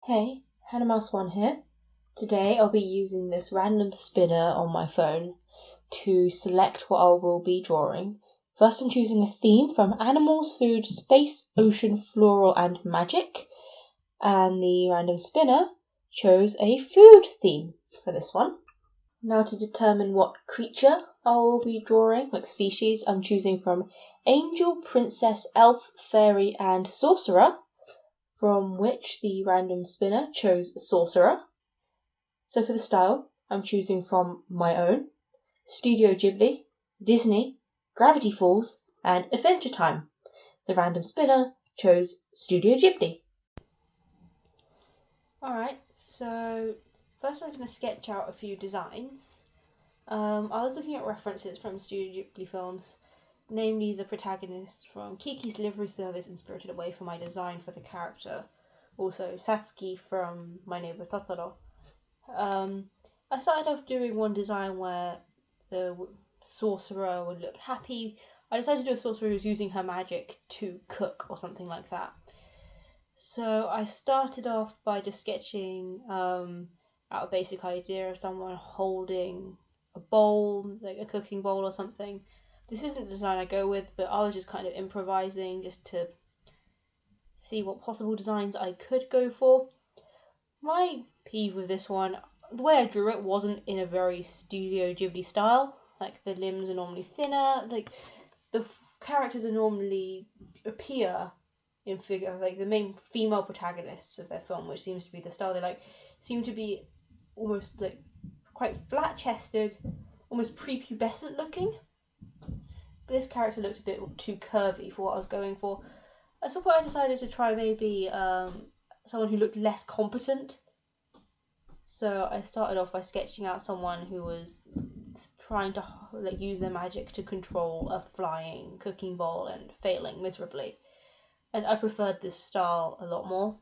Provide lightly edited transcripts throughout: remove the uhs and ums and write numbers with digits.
Hey, Hannah Mouse One here. Today I'll be using this random spinner on my phone to select what I will be drawing. First I'm choosing a theme from animals, food, space, ocean, floral and magic. And the random spinner chose a food theme for this one. Now to determine what creature I will be drawing, like species, I'm choosing from angel, princess, elf, fairy and sorcerer, from which the random spinner chose sorcerer. So for the style, I'm choosing from my own, Studio Ghibli, Disney, Gravity Falls, and Adventure Time. The random spinner chose Studio Ghibli. Alright, so first I'm going to sketch out a few designs. I was looking at references from Studio Ghibli films, namely the protagonist from Kiki's Delivery Service and Spirited Away for my design for the character. Also Satsuki from My Neighbor Totoro. I started off doing one design where the sorcerer would look happy. I decided to do a sorcerer who's using her magic to cook or something like that. So I started off by just sketching out a basic idea of someone holding a bowl, like a cooking bowl or something. This isn't the design I go with, but I was just kind of improvising just to see what possible designs I could go for. My peeve with this one, the way I drew it wasn't in a very Studio Ghibli style. Like the limbs are normally thinner, like the characters are normally appear in figure, like the main female protagonists of their film, which seems to be the style they like, seem to be almost like quite flat chested, almost prepubescent looking. But this character looked a bit too curvy for what I was going for. At some point I decided to try maybe someone who looked less competent. So I started off by sketching out someone who was trying to use their magic to control a flying cooking bowl and failing miserably. And I preferred this style a lot more.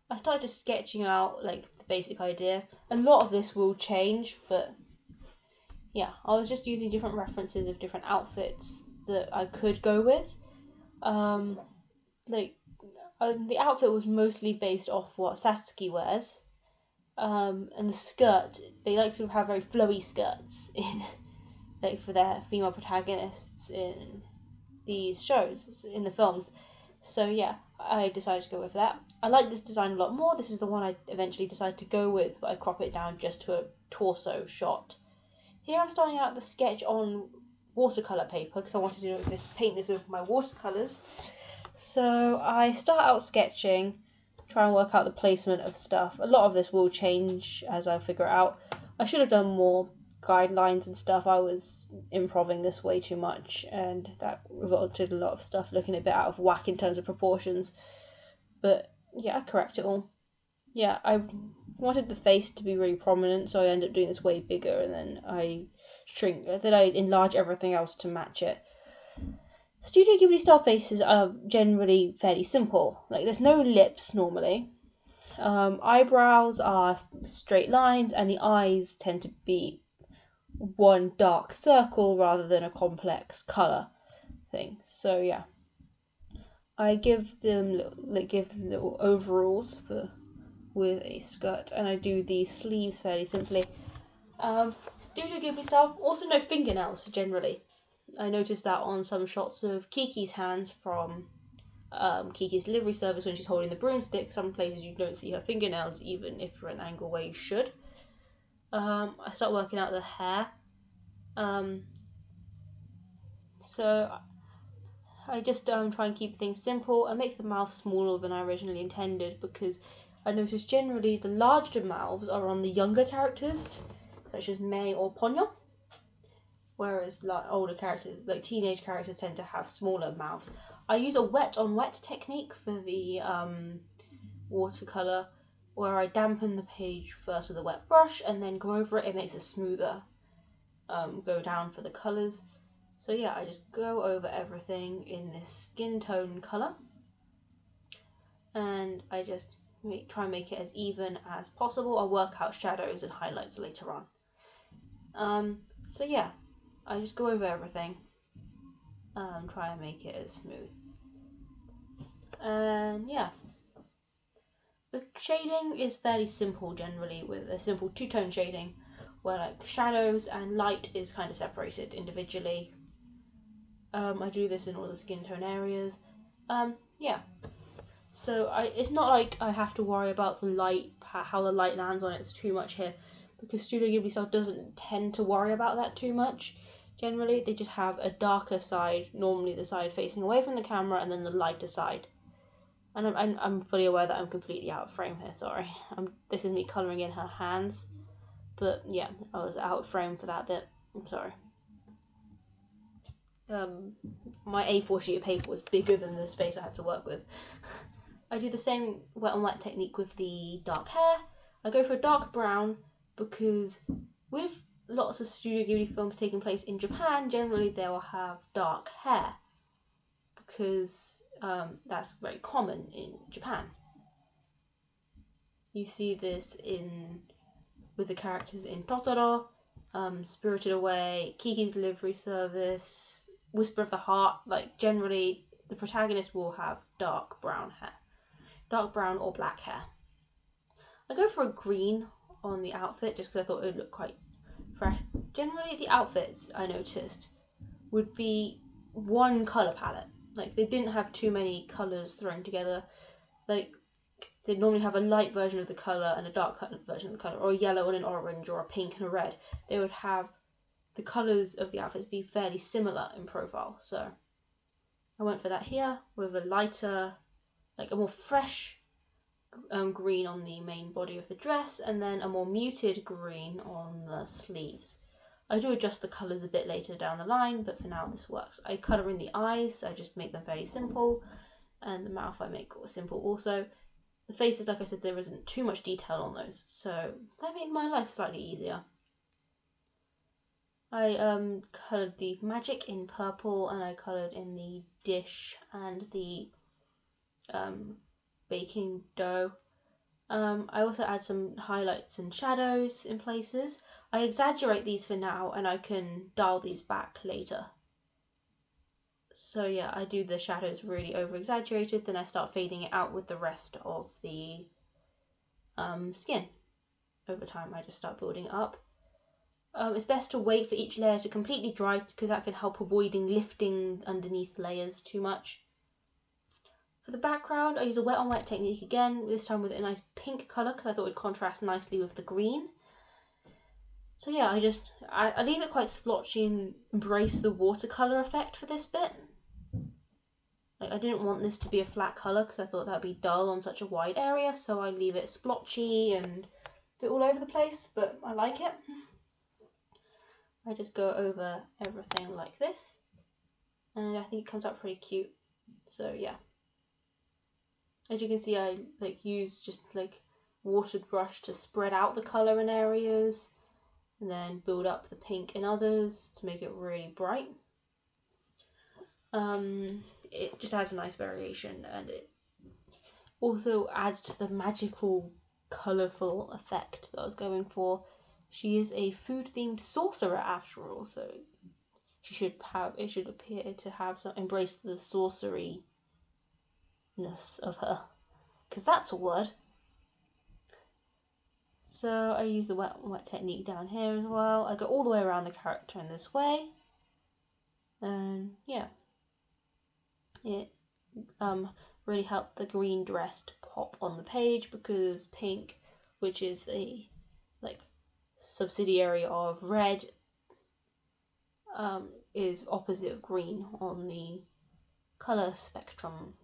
I started just sketching out the basic idea. A lot of this will change, but yeah, I was just using different references of different outfits that I could go with. The outfit was mostly based off what Satsuki wears. And the skirt, they like to have very flowy skirts for their female protagonists in these shows, in the films. So yeah, I decided to go with that. I like this design a lot more. This is the one I eventually decided to go with, but I crop it down just to a torso shot. Here I'm starting out the sketch on watercolor paper because I wanted to paint this with my watercolors. So I start out sketching, try and work out the placement of stuff. A lot of this will change as I figure it out. I should have done more guidelines and stuff. I was improvising this way too much, and that resulted in a lot of stuff looking a bit out of whack in terms of proportions. But yeah, I correct it all. Yeah, I wanted the face to be really prominent, so I ended up doing this way bigger, and then I enlarge everything else to match it. Studio Ghibli style faces are generally fairly simple. There's no lips normally. Eyebrows are straight lines, and the eyes tend to be one dark circle rather than a complex color thing. So yeah, I give them little overalls with a skirt, and I do the sleeves fairly simply. Studio Ghibli style, also no fingernails generally. I noticed that on some shots of Kiki's hands from Kiki's Delivery Service when she's holding the broomstick. Some places you don't see her fingernails, even if you're an angle where you should. I start working out the hair. So I just try and keep things simple and make the mouth smaller than I originally intended, because I noticed generally the larger mouths are on the younger characters, such as Mei or Ponyo. Whereas older characters, teenage characters, tend to have smaller mouths. I use a wet on wet technique for the watercolor, where I dampen the page first with a wet brush and then go over it. It makes it smoother go down for the colors. So yeah, I just go over everything in this skin tone color, and I just try and make it as even as possible. I'll work out shadows and highlights later on. So yeah, I just go over everything, try and make it as smooth. And yeah, The shading is fairly simple generally, with a simple two-tone shading where like shadows and light is kind of separated individually. I do this in all the skin tone areas. Yeah. So it's not like I have to worry about the light, how the light lands on it's too much here, because Studio Ghibli stuff doesn't tend to worry about that too much. Generally, they just have a darker side, normally the side facing away from the camera, and then the lighter side. And I'm fully aware that I'm completely out of frame here. Sorry, this is me colouring in her hands, but yeah, I was out of frame for that bit. I'm sorry. My A4 sheet of paper was bigger than the space I had to work with. I do the same wet on wet technique with the dark hair. I go for a dark brown because with lots of Studio Ghibli films taking place in Japan, generally they will have dark hair because that's very common in Japan. You see this with the characters in Totoro, Spirited Away, Kiki's Delivery Service, Whisper of the Heart. Like generally, the protagonist will have dark brown hair, dark brown or black hair. I go for a green on the outfit just because I thought it would look quite fresh. Generally, the outfits I noticed would be one color palette. Like they didn't have too many colors thrown together. Like they'd normally have a light version of the color and a dark version of the color, or a yellow and an orange, or a pink and a red. They would have the colors of the outfits be fairly similar in profile. So I went for that here with a lighter, like a more fresh green on the main body of the dress, and then a more muted green on the sleeves. I do adjust the colours a bit later down the line, but for now this works. I colour in the eyes, I just make them fairly simple, and the mouth I make simple also. The faces, like I said, there isn't too much detail on those, so that made my life slightly easier. I coloured the magic in purple, and I coloured in the dish and the baking dough. I also add some highlights and shadows in places. I exaggerate these for now, and I can dial these back later. So yeah, I do the shadows really over exaggerated, then I start fading it out with the rest of the skin. Over time I just start building it up. It's best to wait for each layer to completely dry because that can help avoiding lifting underneath layers too much. For the background, I use a wet on wet technique again, this time with a nice pink colour because I thought it would contrast nicely with the green. So yeah, I leave it quite splotchy and embrace the watercolour effect for this bit. Like I didn't want this to be a flat colour because I thought that would be dull on such a wide area, so I leave it splotchy and a bit all over the place, but I like it. I just go over everything like this, and I think it comes out pretty cute. So yeah. As you can see, I use just watered brush to spread out the colour in areas and then build up the pink in others to make it really bright. It just adds a nice variation, and it also adds to the magical, colourful effect that I was going for. She is a food-themed sorcerer after all, so it should appear to have embrace the sorcery of her, because that's a word. So I use the wet technique down here as well. I go all the way around the character in this way, and yeah, it really helped the green dress to pop on the page because pink, which is a subsidiary of red, is opposite of green on the color spectrum.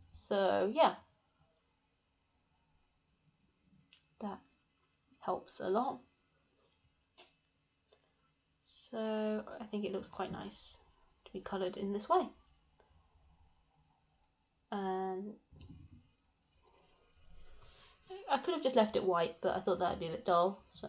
So yeah, that helps a lot. So I think it looks quite nice to be coloured in this way. And I could have just left it white, but I thought that would be a bit dull, so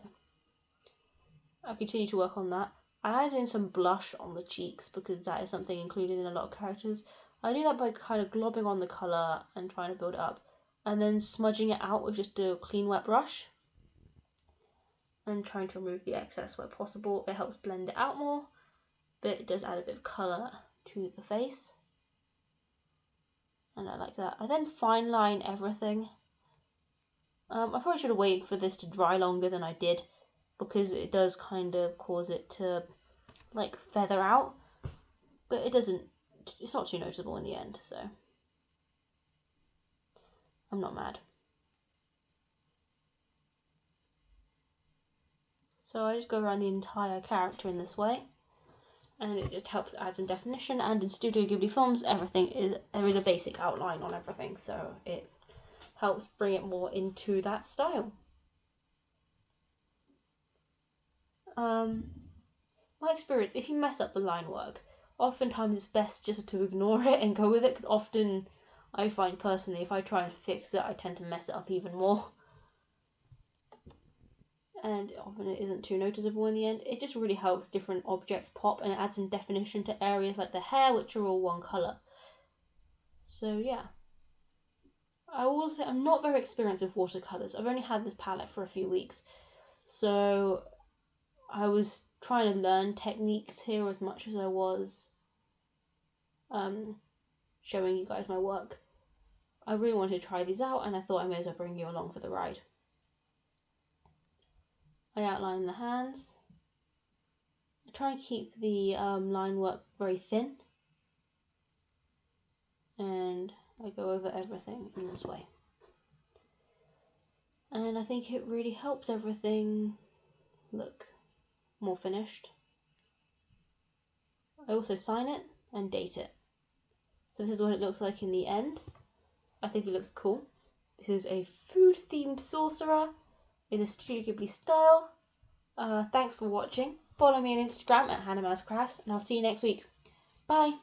I continue to work on that. I added in some blush on the cheeks because that is something included in a lot of characters. I do that by kind of globbing on the colour and trying to build it up, and then smudging it out with just a clean wet brush and trying to remove the excess where possible. It helps blend it out more, but it does add a bit of colour to the face, and I like that. I then fine line everything I probably should have waited for this to dry longer than I did, because it does kind of cause it to like feather out, but it's not too noticeable in the end, so I'm not mad. So I just go around the entire character in this way, and it just helps add some definition. And in Studio Ghibli films, there is a basic outline on everything, so it helps bring it more into that style. My experience, if you mess up the line work, oftentimes it's best just to ignore it and go with it, because often I find personally if I try and fix it, I tend to mess it up even more. And often it isn't too noticeable in the end. It just really helps different objects pop, and it adds some definition to areas like the hair, which are all one colour. So yeah. I will say I'm not very experienced with watercolours. I've only had this palette for a few weeks. So I was trying to learn techniques here as much as I was showing you guys my work. I really wanted to try these out, and I thought I may as well bring you along for the ride. I outline the hands. I try and keep the line work very thin, and I go over everything in this way. And I think it really helps everything look more finished. I also sign it and date it. So this is what it looks like in the end. I think it looks cool. This is a food-themed sorcerer in a Studio Ghibli style. Thanks for watching. Follow me on Instagram at HannahMouseCrafts, and I'll see you next week. Bye!